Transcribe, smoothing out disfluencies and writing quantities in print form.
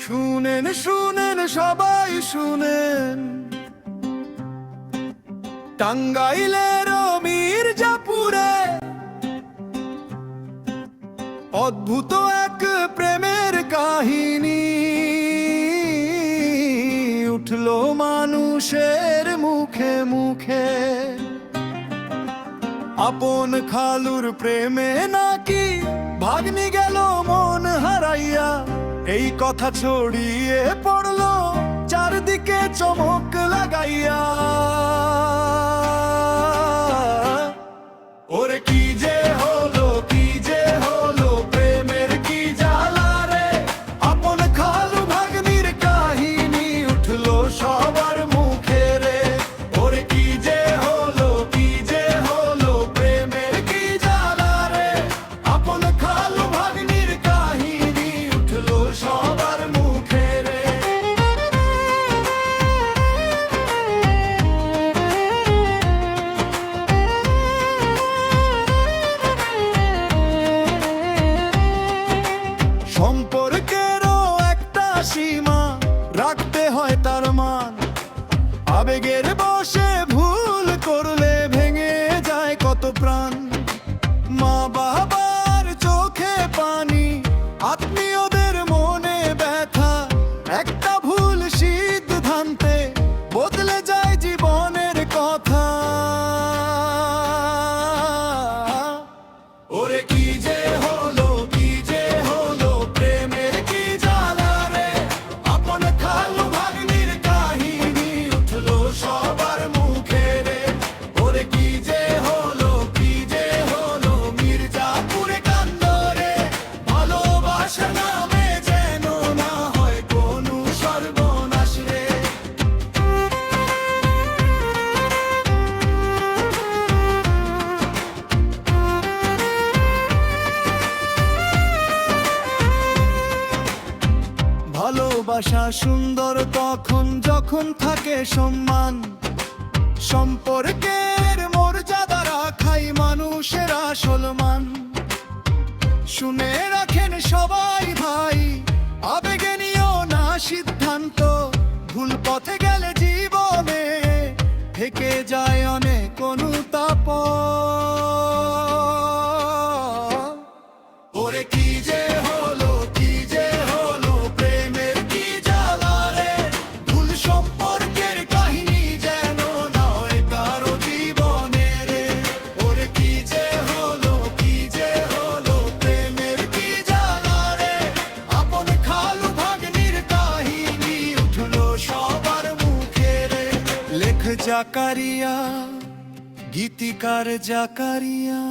শুনেন শুনেন সবাই শুনেন, টাঙ্গাইলের মির্জাপুরে অদ্ভুত এক প্রেমের কাহিনী উঠলো মানুষের মুখে মুখে। আপন খালুর প্রেমে নাকি ভাগ্নি গেল মন হারাইয়া, এই কথা ছড়িয়ে পড়লো চারদিকে চমক লাগাইয়া। ওরে কি যে হলো, কি যে হলো, প্রেমের কি জ্বালা রে। আপন খালু ভাগ্নির কাহিনী উঠলো সবার মুখে রে। ওরে কি যে হলো, কি যে হলো, প্রেমের কি জ্বালা রে। আপন খালু ভাগ্নির কাহিনী উঠলো সবার মুখে রে। সম্পর্কেরও একটা সীমা রাখতে হয় তার মান, আবেগের বশে ভুল করলে ভেঙে যায় কত প্রাণ। মা বাবার চোখে পানি, আত্মীয়দের মনে ব্যথা, একটা ভুল সিদ্ধান্তে বদলে যায় জীবনের কথা। ওরে কি যে হলো, কি যে হলো, প্রেমের কি জ্বালা রে। আপন খালু ভাগ্নির কাহিনী উঠলো সবার মুখে রে। ওরে কি যে হলো, কি যে হলো, মির্জাপুরে কান্দ রে। ভালোবাসা নামে যেন না হয় কোনো সর্বনাশ রে। ভালোবাসা সুন্দর তখন যখন থাকে সম্মান, সম্পর্কের মর্যাদা রাখাই মানুষের আসল মান। শুনে রাখেন সবাই ভাই, আবেগে নিও না সিদ্ধান্ত, ভুল পথে গেলে জীবনে থেকে যায় অনেক অনুতাপ। ওরে কি যে হলো, কি যে হলো, প্রেমের কি জ্বালা রে। ভুল সম্পর্কের কাহিনী যেন নয় কারো জীবনে রে। ওরে কি যে হলো, কি যে হলো, প্রেমের কি জ্বালা রে। আপন খালু ভাগ্নির কাহিনী উঠলো সবার মুখে রে। লেখ জাকারিয়া, গীতিকার জাকারিয়া।